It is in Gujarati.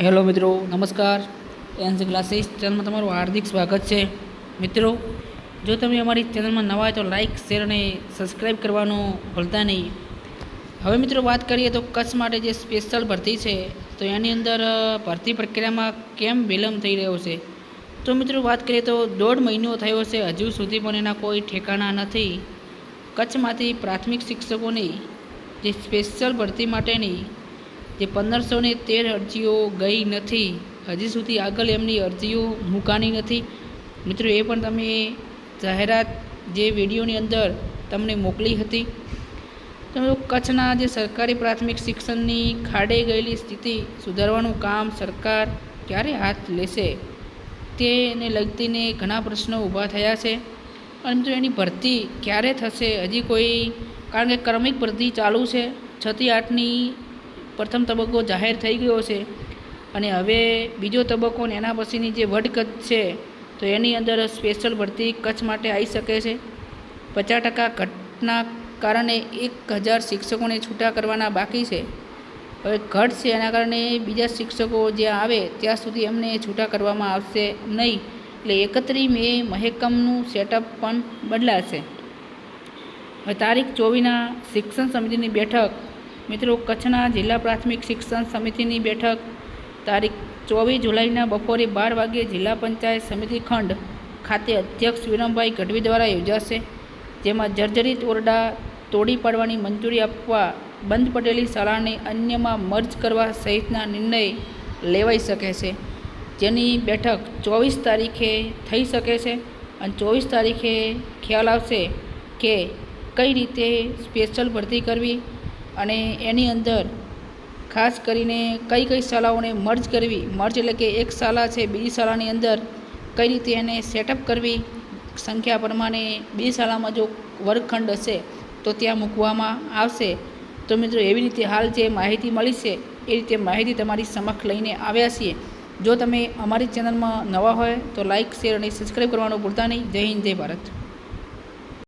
હેલો મિત્રો, નમસ્કાર. એનસી ક્લાસીસ ચેનલમાં તમારું હાર્દિક સ્વાગત છે. મિત્રો, જો તમે અમારી ચેનલમાં નવા હોય તો લાઇક, શેર અને સબસ્ક્રાઈબ કરવાનું ભૂલતા નહીં. હવે મિત્રો વાત કરીએ તો કચ્છ માટે જે સ્પેશિયલ ભરતી છે તો એની અંદર ભરતી પ્રક્રિયામાં કેમ વિલંબ થઈ રહ્યો છે. તો મિત્રો વાત કરીએ તો 1.5 મહિનો થયો છે, હજુ સુધી પણ એના કોઈ ઠેકાણા નથી. કચ્છમાંથી પ્રાથમિક શિક્ષકોની જે સ્પેશિયલ ભરતી માટેની જે 1513 અરજીઓ ગઈ નથી, હજી સુધી આગળ એમની અરજીઓ મૂકાની નથી. મિત્રો, એ પણ તમે જાહેરાત જે વિડીયોની અંદર તમને મોકલી હતી. તો કચ્છના જે સરકારી પ્રાથમિક શિક્ષણની ખાડે ગયેલી સ્થિતિ સુધારવાનું કામ સરકાર ક્યારે હાથ લેશે તેને લગતીને ઘણા પ્રશ્નો ઊભા થયા છે. અને મિત્રો, એની ભરતી ક્યારે થશે હજી કોઈ, કારણ કે ક્રમિક ભરતી ચાલુ છે. 6 થી 8ની પ્રથમ તબક્કો જાહેર થઈ ગયો છે અને હવે બીજો તબક્કો ને એના પછીની જે વટકચ્છ છે તો એની અંદર સ્પેશિયલ ભરતી કચ્છ માટે આવી શકે છે. 50% ઘટના કારણે 1000 શિક્ષકોને છૂટા કરવાના બાકી છે. હવે ઘટ છે એના કારણે બીજા શિક્ષકો જ્યાં આવે ત્યાં સુધી એમને છૂટા કરવામાં આવશે નહીં. એટલે 31 મે મહેકમનું સેટઅપ પણ બદલાશે. હવે તારીખ 24ના શિક્ષણ સમિતિની બેઠક. મિત્રો, કચ્છના જિલ્લા પ્રાથમિક શિક્ષણ સમિતિની બેઠક તારીખ 24 જુલાઈના બપોરે 12 વાગ્યે જિલ્લા પંચાયત સમિતિ ખંડ ખાતે અધ્યક્ષ વિરમભાઈ ગઢવી દ્વારા યોજાશે. જેમાં જર્જરિત ઓરડા તોડી પાડવાની મંજૂરી આપવા, બંધ પડેલી શાળાને અન્યમાં મર્જ કરવા સહિતના નિર્ણય લેવાઈ શકે છે. જેની બેઠક 24 તારીખે થઈ શકે છે અને 24 તારીખે ખ્યાલ આવશે કે કઈ રીતે સ્પેશિયલ ભરતી કરવી અને એની અંદર ખાસ કરીને કઈ કઈ શાળાઓને મર્જ કરવી. મર્જ એટલે કે એક શાળા છે બીજી શાળાની અંદર કઈ રીતે એને સેટઅપ કરવી. સંખ્યા પ્રમાણે બીજી શાળામાં જો વર્ગખંડ હશે તો ત્યાં મૂકવામાં આવશે. તો મિત્રો, એવી રીતે હાલ જે માહિતી મળી છે એ રીતે માહિતી તમારી સમક્ષ લઈને આવ્યા છીએ. જો તમે અમારી ચેનલમાં નવા હોય તો લાઇક, શેર અને સબસ્ક્રાઈબ કરવાનું ભૂલતા નહીં. જય હિન્દ, જય ભારત.